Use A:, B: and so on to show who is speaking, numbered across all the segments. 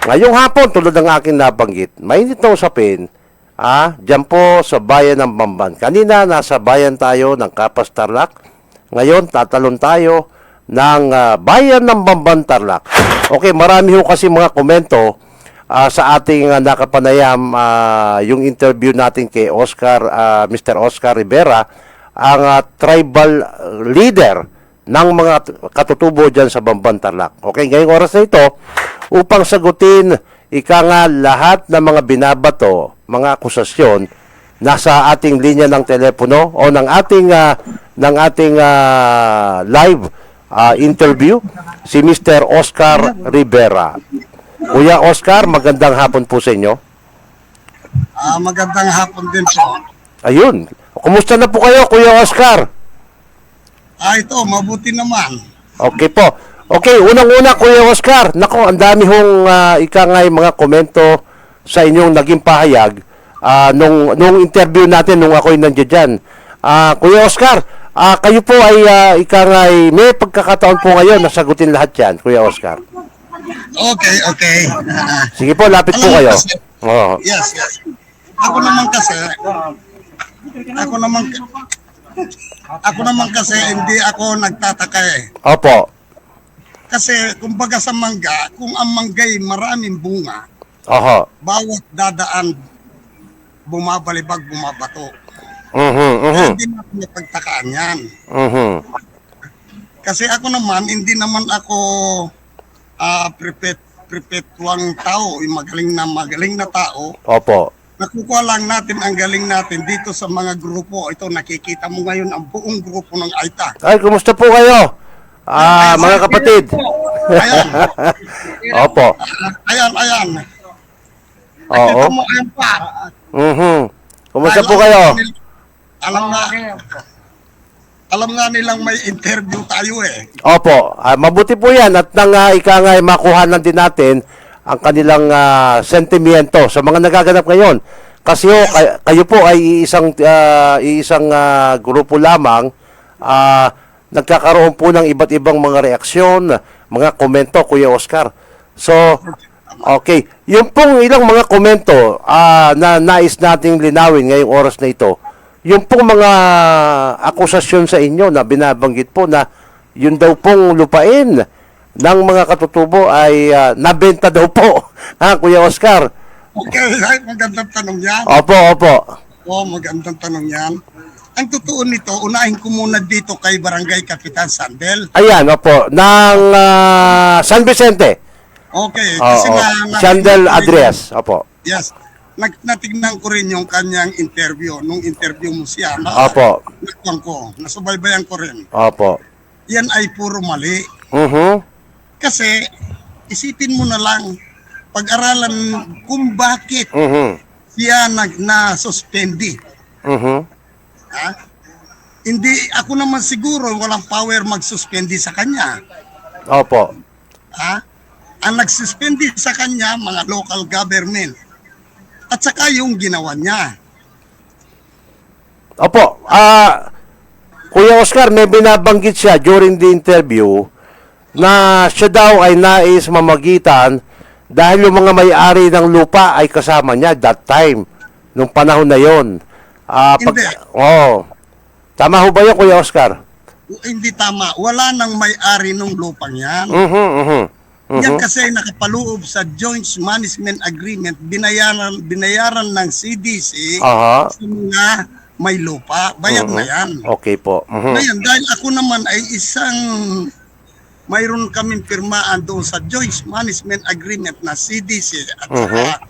A: Ngayong hapon, tulad ng aking nabanggit, mainit na usapin, dyan po sa bayan ng Bamban. Kanina, nasa bayan tayo ng Kapas, Tarlac. Ngayon, tatalon tayo ng bayan ng Bamban, Tarlac. Okay, marami ho kasi mga komento sa ating nakapanayam, yung interview natin kay Oscar, Mr. Oscar Rivera, ang tribal leader ng mga katutubo dyan sa Bamban, Tarlac. Okay, ngayong oras na ito, upang sagutin lahat ng mga binabato, mga akusasyon, nasa ating linya ng telepono o ng ating live interview, si Mr. Oscar Rivera. Kuya Oscar, magandang hapon po sa inyo.
B: Magandang hapon din po.
A: Ayun. Kumusta na po kayo, Kuya Oscar?
B: Ito, mabuti naman.
A: Okay po. Okay, unang-una, Kuya Oscar. Nako, ang dami hong mga komento sa inyong naging pahayag nung interview natin nung ako'y nandiyan dyan. Kuya Oscar, kayo po ay may pagkakataon po ngayon na sagutin lahat yan, Kuya Oscar.
B: Okay.
A: Sige po, lapit po kayo.
B: Yes. Ako naman kasi hindi ako nagtataka eh.
A: Opo.
B: Kasi kumbaga sa mangga, kung ang manggay maraming bunga,
A: Oho.
B: bawat dadaan bumabalibag, bumabato. Hindi natin napagtakaan yan. Kasi ako naman, hindi naman ako perpetuang tao, magaling na tao.
A: Opo.
B: Nakukuha lang natin ang galing natin dito sa mga grupo. Ito, nakikita mo ngayon ang buong grupo ng AITA.
A: Ay, kumusta po kayo? Mga kapatid.
B: Ayan.
A: Opo.
B: Ayan.
A: Oo.
B: Nakita mo ayan pa.
A: Kumusta po kayo?
B: Alam nga nilang may interview tayo eh.
A: Opo. Mabuti po yan at nang makuhanan din natin ang kanilang sentimiento sa mga nagaganap ngayon. Kasi kayo po ay isang grupo lamang, nagkakaroon po ng iba't ibang mga reaksyon, mga komento, Kuya Oscar. So, okay. Yung pong ilang mga komento na nais nating linawin ngayong oras na ito, yung pong mga akusasyon sa inyo na binabanggit po na yun daw pong lupain ng mga katutubo ay nabenta daw po, Kuya Oscar.
B: Okay, magandang tanong yan.
A: Opo.
B: Magandang tanong yan. Ang totoo nito, unahin ko muna dito kay Barangay Kapitan Sandel.
A: Ayan, opo, ng San Vicente.
B: Okay, kasi
A: Sandel Adrias, opo.
B: Yes. Natignan ko rin yung kanyang interview. Nung interview mo siya,
A: Opo.
B: nasubaybayan ko rin.
A: Opo.
B: Yan ay puro mali. Kasi, isipin mo na lang, pag-aralan kung bakit siya na-suspendi. Hindi, ako naman siguro walang power mag-suspendi sa kanya.
A: Opo.
B: Ang nag-suspendi sa kanya, mga local government. At saka yung ginawa niya.
A: Opo. Kuya Oscar, may binabanggit siya during the interview na siya daw ay nais mamagitan dahil yung mga may-ari ng lupa ay kasama niya that time, nung panahon na yon.
B: Hindi.
A: Tama ho ba yun, Kuya Oscar?
B: Hindi tama. Wala nang may-ari ng lupang yan. Yan kasi nakapaloob sa Joint Management Agreement, binayaran ng CDC sa mga may lupa. Bayad na yan.
A: Okay po.
B: Ngayon, dahil ako naman ay mayroon kaming pirmaan doon sa Joint Management Agreement na CDC at saka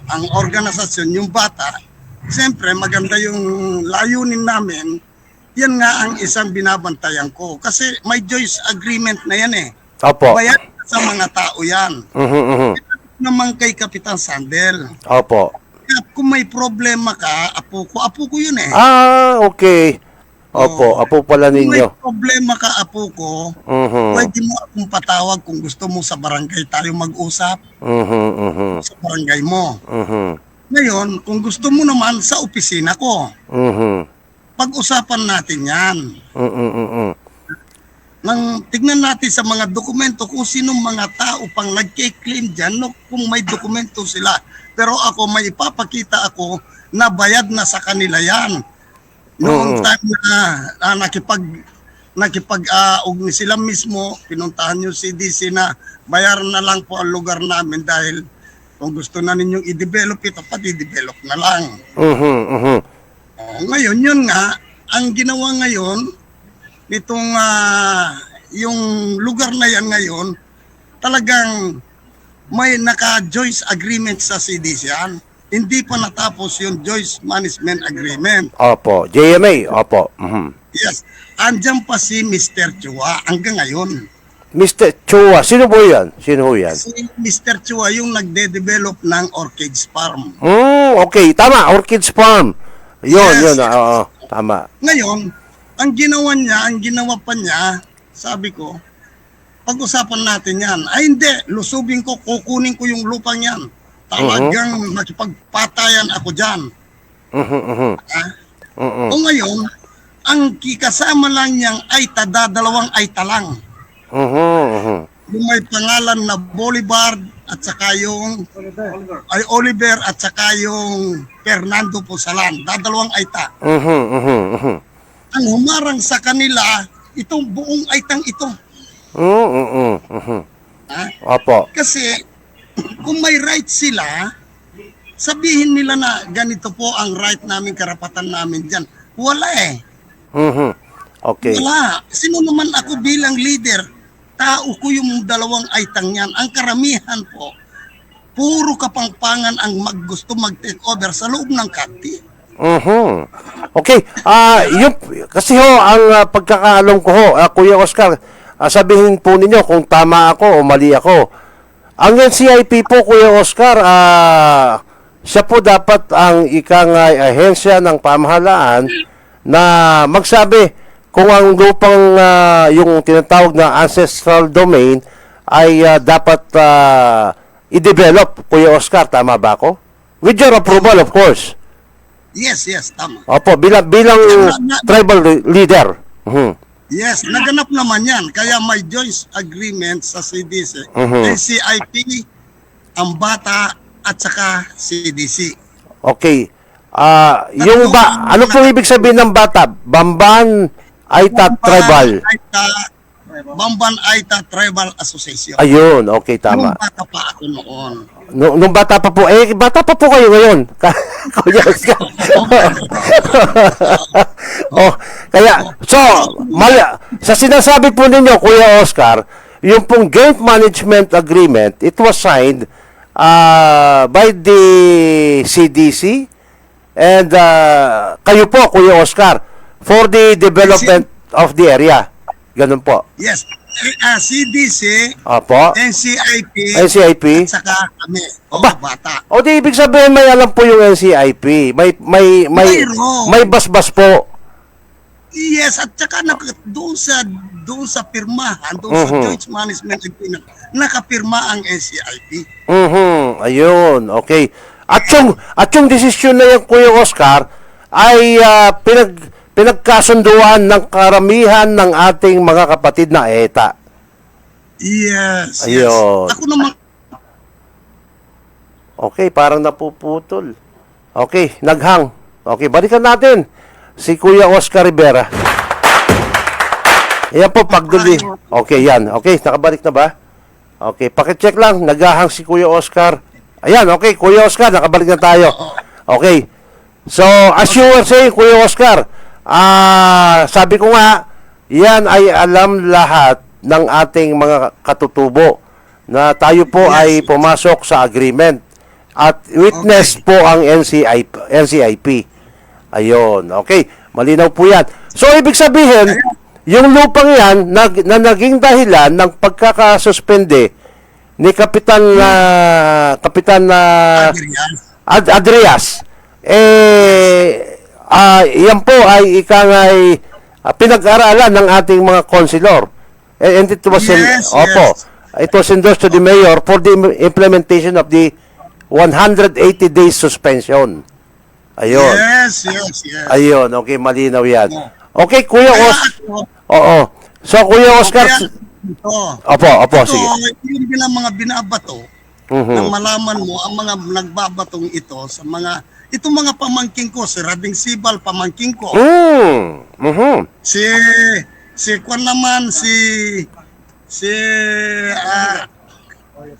B: ang organisasyon, yung bata, siyempre maganda yung layunin namin. Yan nga ang isang binabantayan ko. Kasi may Joint Agreement na yan eh.
A: Opo.
B: Bayad sa mga tao yan. Naman kay Kapitan Sandel.
A: Opo.
B: Kung may problema ka, apo ko yun eh.
A: Okay. Opo, apo pala
B: Kung may
A: ninyo.
B: problema ka, apo ko, pwede mo akong patawag kung gusto mo sa barangay tayo mag-usap. Sa barangay mo. Ngayon, kung gusto mo naman sa opisina ko, pag-usapan natin yan. tignan natin sa mga dokumento kung sinong mga tao pang nagke-claim dyan, no, kung may dokumento sila. Pero ako, may ipapakita ako na bayad na sa kanila yan. Noong time na nakipag-ugni sila mismo, pinuntahan yung CDC na bayaran na lang po ang lugar namin dahil kung gusto na ninyong i-develop ito, pati develop na lang. Ngayon, yun nga, ang ginawa ngayon, nitong yung lugar na yan ngayon, talagang may naka-joint agreement sa CDC yan. Hindi pa natapos yung joint management agreement.
A: Opo, JMA, opo.
B: Yes. Andyan pa si Mr. Chua hanggang ngayon.
A: Mr. Chua, sino po yan? Sino po yan?
B: Si Mr. Chua yung nagde-develop ng Orchids Farm.
A: Okay, tama, Orchids Farm. Yun,
B: Yes.
A: oo, tama.
B: Ngayon, ang ginawa pa niya, sabi ko, pag-usapan natin yan. Ay hindi, lusubin ko, kukunin ko yung lupang yan. Talagang makipagpatayan ako dyan. O ngayon, ang kikasama lang niyang Aita, dalawang Aita lang. Yung may pangalan na Bolivar at saka yung Oliver at saka yung Fernando Pusalan. Dalawang Aita. Ang humarang sa kanila, itong buong Aitang ito.
A: Opo.
B: Kasi kung may right sila, sabihin nila na ganito po ang right namin, karapatan namin dyan. Wala eh.
A: Okay.
B: Wala. Sino naman ako bilang leader? Tao ko yung dalawang Aitang yan. Ang karamihan po, puro kapangpangan ang gusto mag-take over sa loob ng country.
A: Okay. Kasi ho, ang pagkakaalam ko ho, Kuya Oscar, sabihin po ninyo kung tama ako o mali ako. Ang NCIP po, Kuya Oscar, siya po dapat ang ikang ahensya ng pamahalaan na magsabi kung ang lupang yung tinatawag na ancestral domain ay dapat i-develop, Kuya Oscar, tama ba ako? With your approval, of course.
B: Yes, tama.
A: Opo, bilang tribal leader.
B: Yes, naganap naman yan. Kaya may joint agreement sa CDC. NCIP, ang bata at saka CDC.
A: Okay. Ano pong ibig sabihin ng bata? Bamban Aita Tribal.
B: Bamban Aita Tribal Association.
A: Ayun, okay, tama.
B: Nung bata pa ako noon.
A: Nung bata pa po, bata pa po kayo ngayon. Kuya Oscar. Sa sinasabi po ninyo, Kuya Oscar, yung pong joint management agreement, it was signed by the CDC and kayo po, Kuya Oscar, for the development of the area. Ganun po.
B: Yes. CDC,
A: Opo.
B: NCIP,
A: NCIP.
B: at saka kami, bata.
A: O di ibig sabihin may alam po yung NCIP. May basbas po.
B: Yes, at saka doon sa pirmahan, doon sa joint management agreement, nakapirma ang NCIP.
A: Ayun, okay. At yung desisyon na yan, Kuya Oscar, ay pinagkasunduan ng karamihan ng ating mga kapatid na ETA.
B: Yes.
A: Ayun.
B: Ako naman.
A: Okay, parang napuputol. Okay, naghang. Okay, balikan natin si Kuya Oscar Rivera. Ayan po, pagduli. Okay, yan. Okay, nakabalik na ba? Okay, pakicheck lang. Naghahang si Kuya Oscar. Ayan, okay, Kuya Oscar, nakabalik na tayo. Okay. So, as you were saying, Kuya Oscar, sabi ko nga, yan ay alam lahat ng ating mga katutubo na tayo po ay pumasok sa agreement at witness po ang NCIP. Ayun, okay. Malinaw po yan. So, ibig sabihin, yung lupang yan na naging dahilan ng pagkakasuspende ni Kapitan Adrias, yan po ay pinag-aralan ng ating mga konsilor. And it was it was endorsed to the mayor for the implementation of the 180 days suspension. Ayun.
B: Yes.
A: Ayun, okay, malinaw yan. Okay, Kuya Oo. So, Kuya Oscar,
B: Kaya, ito,
A: opo,
B: ito,
A: sige.
B: yung bilang mga binabato, nang malaman mo ang mga nagbabatong ito sa itong mga pamangking ko, si Rading Sibal, pamangking ko, si Kwan naman, si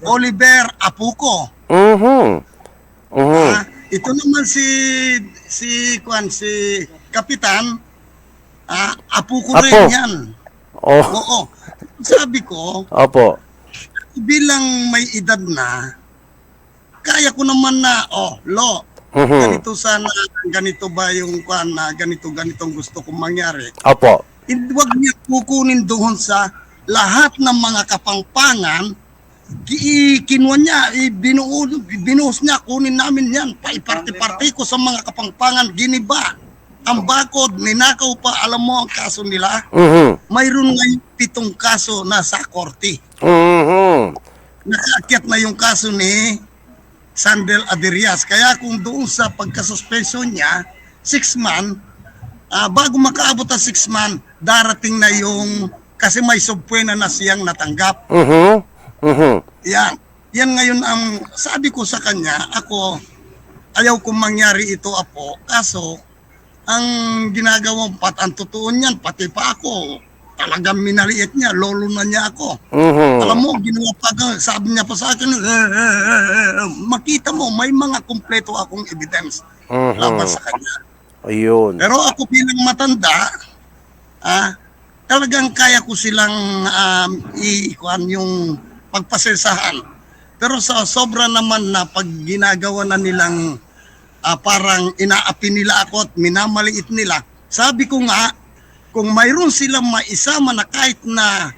B: Oliver Apuko. Ito naman si Kapitan, Apuko
A: Apo.
B: rin yan.
A: Oh,
B: Oo. Sabi ko,
A: opo.
B: bilang may edad na, kaya ko naman na, ganito sana, ganito ba yung kwan na ganitong gusto kong mangyari.
A: Opo.
B: Huwag niya kukunin doon sa lahat ng mga kapangpangan, kinuha niya, binuhos niya, kunin namin yan, paiparte-parte ko sa mga kapangpangan, giniba. Ang bakod, ninakaw pa, alam mo ang kaso nila? Mayroon ngayon 7 kaso na sa korte. Nakaakyat na yung kaso ni Sandel Aderias. Kaya kung doon sa pagkasuspension niya, 6 months, bago makaabot ang 6 months, darating na yung, kasi may subpoena na siyang natanggap. Yan ngayon ang sabi ko sa kanya, ako, ayaw kong mangyari ito, Apo, kaso, ang ginagawang ang totoo niyan, pati pa ako, talagang minaliit niya, lolo na niya ako. Alam mo, ginawa pa, sabi niya pa sa akin, makita mo, may mga kumpleto akong evidence laban sa kanya.
A: Ayun.
B: Pero ako bilang matanda, talagang kaya ko silang ikuan yung pagpasensahan. Pero sa sobra naman na pag ginagawa na nilang parang inaapi nila ako at minamaliit nila, sabi ko nga, kung mayroon silang maisama na kahit na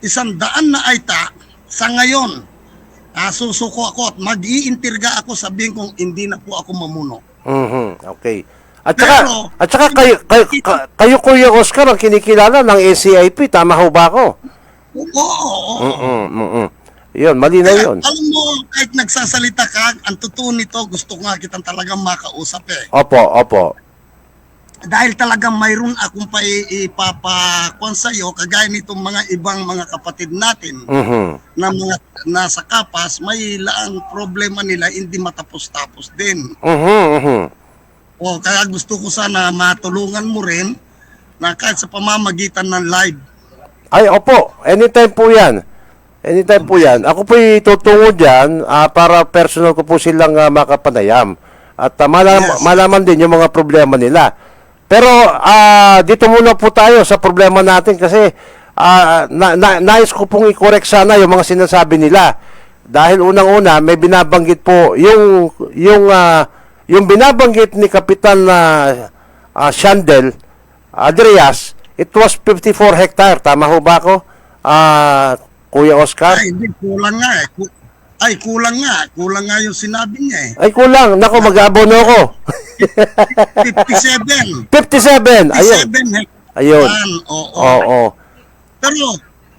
B: 100 na aita, sa ngayon, susuko ako at mag-iintirga ako, sabihin kong hindi na po ako mamuno.
A: Okay. At saka kayo Kuya Oscar ang kinikilala ng ACIP, tama ho ba ako?
B: Oo.
A: Yun, mali na yun.
B: Alam mo, kahit nagsasalita ka, ang totoo nito, gusto ko nga kitang talagang makausap eh.
A: Opo.
B: Dahil talagang mayroon akong ipapakwan sa'yo, kagaya nitong mga ibang mga kapatid natin na mga nasa kapas, may laang problema nila, hindi matapos-tapos din. Kaya gusto ko sana matulungan mo rin na kahit sa pamamagitan ng live.
A: Ay, opo. Anytime po yan. Ako po tutungo dyan para personal ko po silang makapanayam. At malaman din yung mga problema nila. Pero dito muna po tayo sa problema natin kasi nais ko pong i-correct sana yung mga sinasabi nila. Dahil unang-una may binabanggit po yung binabanggit ni Kapitan Sandel Adrias, it was 54 hectare. Tama ho ba ako? Kuya Oscar?
B: Ay, hindi, kulang nga eh. Kulang nga. Kulang nga yung sinabi niya eh.
A: Ay, kulang. Nako, mag-abono ko.
B: 57.
A: 57. Ayun.
B: 57 hectare.
A: Ayun. Oo.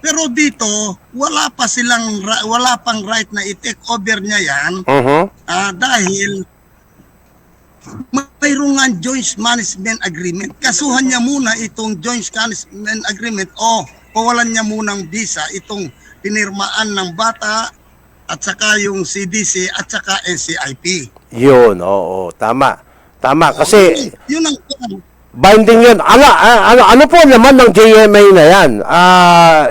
B: Pero dito, wala pang right na i-take over niya yan. Dahil mayroong nga joint management agreement. Kasuhan niya muna itong joint management agreement pawalan niya munang visa itong pinirmaan ng bata at saka yung CDC at saka NCIP. Yun,
A: oo. Tama. Kasi
B: yun ang
A: binding yun. Ano po naman ng JMA na yan?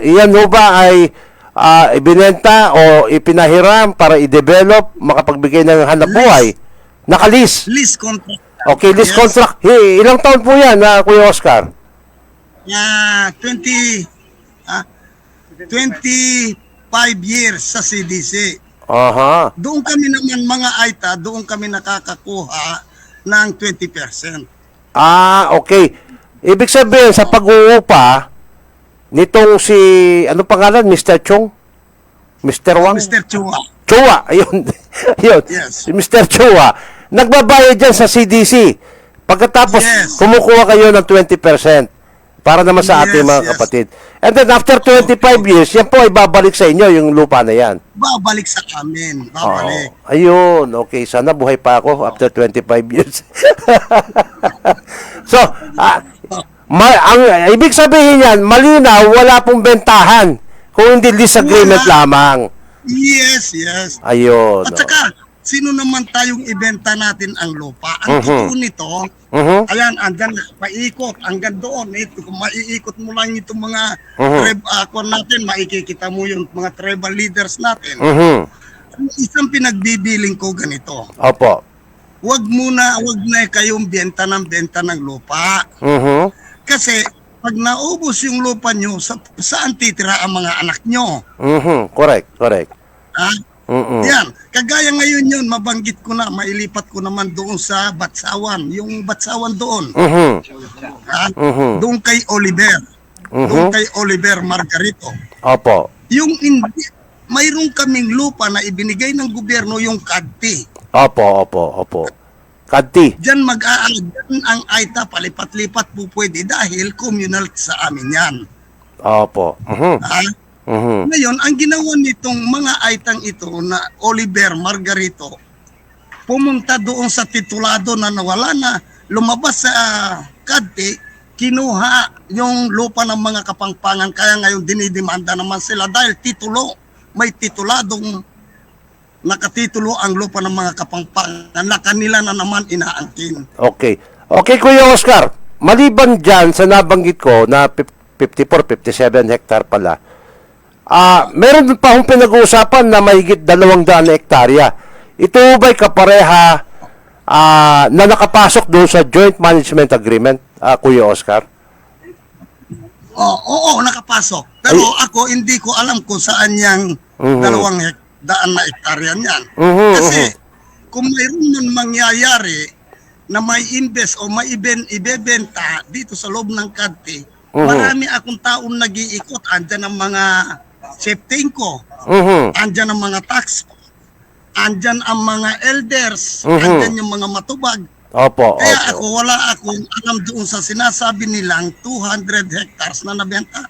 A: Yan ho ba ay ibinenta o ipinahiram para i-develop, makapagbigay ng hanap buhay? Naka-lease?
B: Lease contract.
A: Okay, lease contract. Ilang taon po yan, Kuya Oscar?
B: 25 years sa CDC. Doon kami naman mga AITA, doon kami nakakakuha ng 20%.
A: Okay. Ibig sabihin sa pag-uupa nitong si ano pangalan, Mr. Chong? Mr. Wang?
B: Mr. Chua.
A: Chua, ayun. Yun.
B: Yes.
A: Si Mr. Chua. Nagbabayad dyan sa CDC. Pagkatapos, kumukuha kayo ng 20%. Para naman sa ating mga kapatid. And then after 25 years, yan po ay babalik sa inyo yung lupa na yan.
B: Babalik sa amin. Babalik.
A: Ayun, okay. Sana buhay pa ako after 25 years. So, ang ibig sabihin yan, malinaw, wala pong bentahan. Kung hindi lease agreement
B: Wala.
A: lamang.
B: Yes, yes.
A: Ayun.
B: At saka, sino naman tayong ibenta natin ang lupa? Ang totoo nito,
A: Mhm.
B: ayan, andyan, paikot, hanggang doon. Ito, kung maiikot mo lang itong mga kwan natin, makikita mo yung mga tribal leaders natin.
A: Mhm.
B: Isang pinagbibiling ko ganito.
A: Opo.
B: Wag na kayong benta ng lupa.
A: Mhm.
B: Kasi, pag naubos yung lupa nyo, saan titira ang mga anak nyo?
A: Mhm. Correct.
B: Ha?
A: Mhm.
B: Yan. Kagaya ngayon yun, mabanggit ko na, mailipat ko naman doon sa Batsawan. Yung Batsawan doon.
A: Mhm.
B: Ha?
A: Mhm.
B: Doon kay Oliver. Doon kay Oliver Margarito.
A: Opo.
B: Yung hindi, mayroon kaming lupa na ibinigay ng gobyerno yung kadti.
A: Opo. Kanti.
B: Diyan mag-aagdan ang AITA, palipat-lipat po pwede dahil communal sa amin yan.
A: Opo. Mhm.
B: Ha?
A: Mhm.
B: Ngayon, ang ginawa nitong mga AITang ito na Oliver Margarito, pumunta doon sa titulado na nawala na, lumabas sa kadti, kinuha yung lupa ng mga Kapampangan, kaya ngayon dinidemanda naman sila dahil titulo, may tituladong nakatitulo ang lupa ng mga Kapampangan na kanila na naman inaangkin.
A: Okay. Okay, Kuya Oscar. Maliban dyan sa nabanggit ko na 57 hektar pala, meron pa akong pinag-uusapan na mahigit 200 na hektarya. Ito ba'y kapareha na nakapasok doon sa Joint Management Agreement, Kuya Oscar?
B: Oo, nakapasok. Pero ako, hindi ko alam kung saan yung 200 na hektarya niyan. Kasi, kung mayroon man mangyayari na may invest o may ibebenta dito sa loob ng kadti, marami akong taon nag-iikot. Andyan ang mga septingko, andyan ang mga tax, andyan ang mga elders, andyan yung mga matubag.
A: Opo.
B: Kaya ako, wala akong alam doon sa sinasabi nilang 200 hectares na nabenta.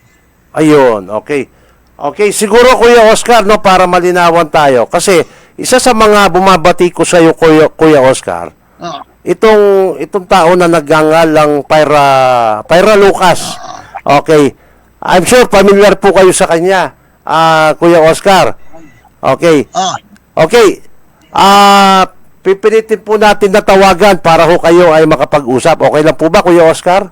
A: Ayun, okay. Okay, siguro Kuya Oscar, no, para malinawan tayo. Kasi isa sa mga bumabati ko sa iyo, Kuya Oscar,
B: Oh.
A: itong tao na nagngangalang Pyra Lucas. Okay. I'm sure familiar po kayo sa kanya, Kuya Oscar. Okay.
B: Oh.
A: Okay. Pipilitin po natin na tawagan para ho kayo ay makapag-usap. Okay lang po ba, Kuya Oscar?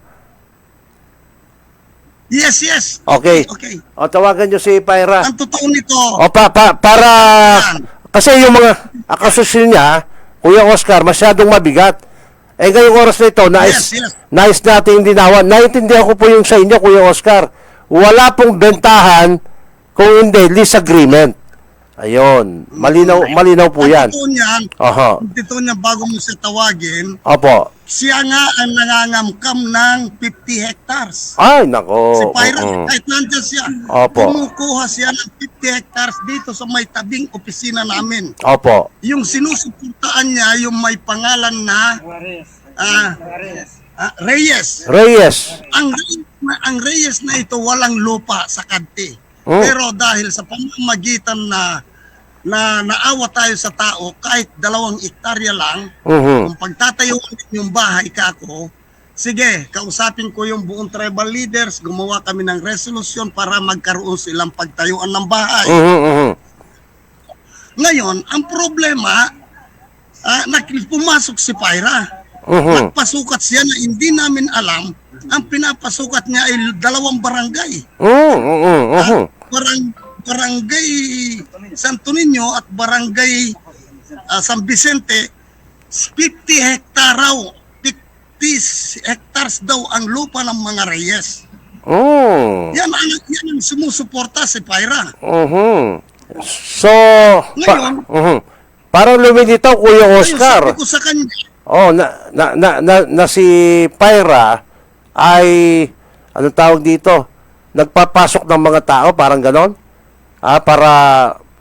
B: Yes.
A: Okay.
B: Okay.
A: O, tawagan nyo si Pyra.
B: Ang totoo nito,
A: O, para... Kasi yung mga akasusyon niya, Kuya Oscar, masyadong mabigat. Eh, ngayong oras na ito,
B: Yes.
A: nais natin dinawan. Naintindihan ko po yung sa inyo, Kuya Oscar. Wala pong bentahan kung hindi lease agreement. Ayun. Malinaw po yan.
B: Ang totoo niyan, bago mo siya tawagin,
A: Opo.
B: siya nga ang nangangamkam ng 50 hectares.
A: Ay, nako.
B: Si Pyra, kahit nandiyan siya,
A: Opo.
B: kumukuha siya ng 50 hectares dito sa may tabing opisina namin.
A: Opo.
B: Yung sinusuportaan niya, yung may pangalan na Reyes.
A: Reyes.
B: Ang Reyes na ito walang lupa sa Kadti. Pero dahil sa pamamagitan na naawa tayo sa tao, kahit 2 hektarya lang, kung pagtatayo yung bahay ka ako, sige, kausapin ko yung buong tribal leaders, gumawa kami ng resolution para magkaroon silang pagtayuan ng bahay. Ngayon, ang problema, pumasok si Pyra. Nagpasukat siya na hindi namin alam, ang pinapasukat niya ay 2 barangay. Barangay Santo Niño at Barangay San Vicente, 50 hectare raw, 50 hectares daw ang lupa ng mga Reyes. Yan ang sumusuporta si Pyra.
A: So, parang lumilitaw, Kuya Oscar.
B: Sabi ko sa kanya,
A: na si Pyra ay, anong tawag dito, nagpapasok ng mga tao, parang ganon? Para...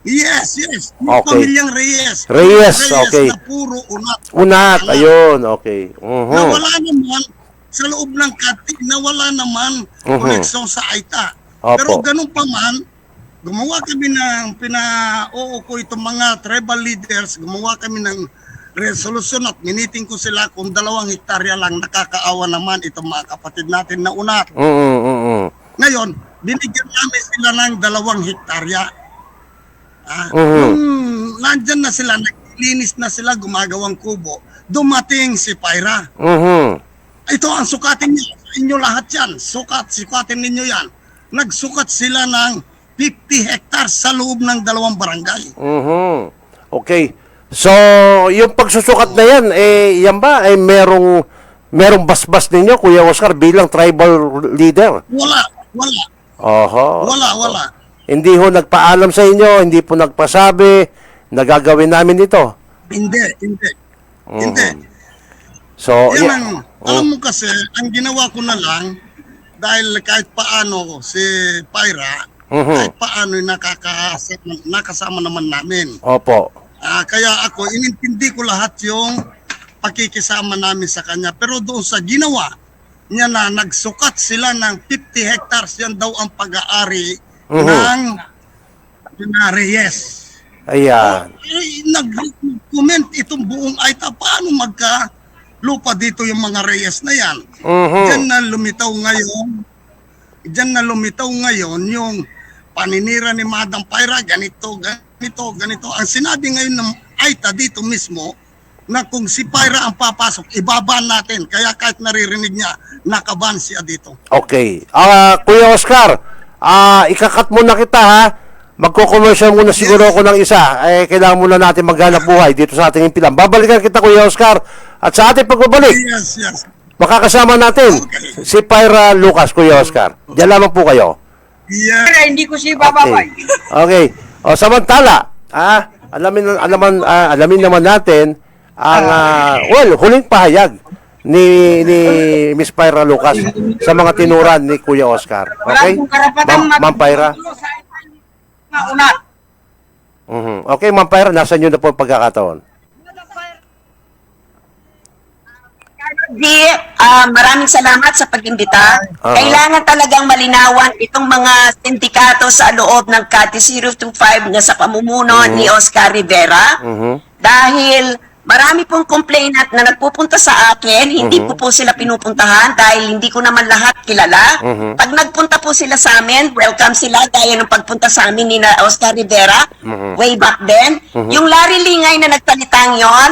B: Yes. Yung
A: Okay.
B: pamilyang Reyes.
A: Reyes, okay.
B: Na puro unat.
A: Unat, ayun, okay.
B: Nawala naman sa loob ng Kadti, nawala naman koneksyon sa AITA.
A: Opo.
B: Pero ganun pa man, gumawa kami ng ko itong mga tribal leaders, gumawa kami ng resolusyon at miniting ko sila kung 2 hektarya lang, nakakaawa naman itong mga kapatid natin na unak. Ngayon, binigyan namin sila ng 2 hektarya. Nung nandyan na sila, naglilinis na sila, gumagawang kubo, dumating si Pyra. Ito ang sukatin niyo. Inyo lahat yan. Sukatin ninyo yan. Nagsukat sila ng 50 hectares sa loob ng 2 barangay.
A: Okay. So, yung pagsusukat na yan, yan ba ay merong basbas ninyo, Kuya Oscar, bilang tribal leader?
B: Wala.
A: Oho.
B: Wala.
A: Hindi ho nagpaalam sa inyo, hindi po nagpasabi, nagagawin namin ito.
B: Hindi.
A: So,
B: Yan ang, alam mo kasi, ang ginawa ko na lang, dahil kahit paano si Pyra, kahit paano nakasama naman namin.
A: Opo.
B: Kaya ako, inintindi ko lahat yung pakikisama namin sa kanya. Pero doon sa ginawa niya na nagsukat sila ng 50 hectares, yan daw ang pag-aari ng Reyes.
A: Ayan.
B: Nag-comment itong buong Aita, paano lupa dito yung mga Reyes na yan. Diyan na lumitaw ngayon yung paninira ni Madam Pyra, ganito. Ang sinabi ngayon ng Aita dito mismo, na kung si Pyra ang papasok, ibaban natin. Kaya kahit naririnig niya, nakaban siya dito.
A: Okay. Kuya Oscar, ikakat muna kita ha. Magko-commercial muna siguro ako ng isa. Kailangan muna natin maghanap buhay dito sa ating impilan. Babalikan kita, Kuya Oscar. At sa ating pagbabalik,
B: Yes.
A: makakasama natin si Pyra Lucas, Kuya Oscar. Diyan lamang po kayo.
B: Yeah.
C: Pero hindi ko siya bababay.
A: Okay. O, samantala, alamin naman natin ang, huling pahayag ni Miss Pyra Lucas sa mga tinuran ni Kuya Oscar. Okay?
C: Wala akong karapatang
A: Ma'am Pyra?
C: Una.
A: Okay, Ma'am Pyra, nasa inyo na po ang pagkakataon.
D: Maraming salamat sa pag-imbita. Kailangan talagang malinawan itong mga sindikato sa loob ng CAT 025 na sa pamumuno ni Oscar Rivera. Dahil marami pong complainant na nagpupunta sa akin, hindi ko po sila pinupuntahan dahil hindi ko naman lahat kilala. Pag nagpunta po sila sa amin, welcome sila gaya ng pagpunta sa amin ni Oscar Rivera way back then. Yung Larry Lingay na nagtalitang yon,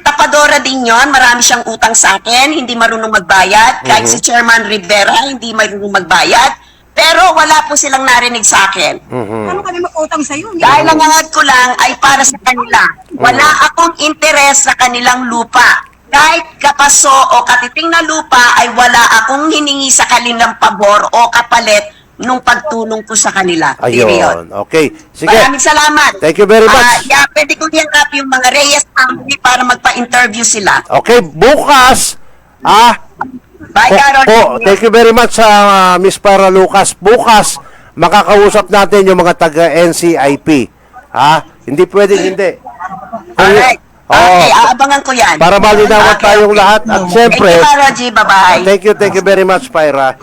D: tapadora din yon, marami siyang utang sa akin, hindi marunong magbayad. Kahit si Chairman Rivera, hindi marunong magbayad. Pero wala po silang narinig sa akin.
C: Ano ka na mag-utang sa'yo?
D: Dahil ang hangad ko lang ay para sa kanila. Wala akong interes sa kanilang lupa. Kahit kapaso o katiting na lupa ay wala akong hiningi sa kanilang pabor o kapalit nung pagtulong ko sa kanila. Period.
A: Ayun. Okay. Sige.
D: Maraming salamat.
A: Thank you very much.
D: Pwede kong i-up yung mga Reyes family para magpa-interview sila.
A: Okay, bukas,
D: Bye, Carol.
A: thank you very much sa Miss Pyra Lucas. Bukas, makakausap natin yung mga taga-NCIP. Hindi pwedeng hindi.
D: Alright. Okay, aabangan ko yan.
A: Para malinawan tayong lahat. At syempre,
D: Thank you, Rogie. Bye-bye.
A: thank you very much, Pyra.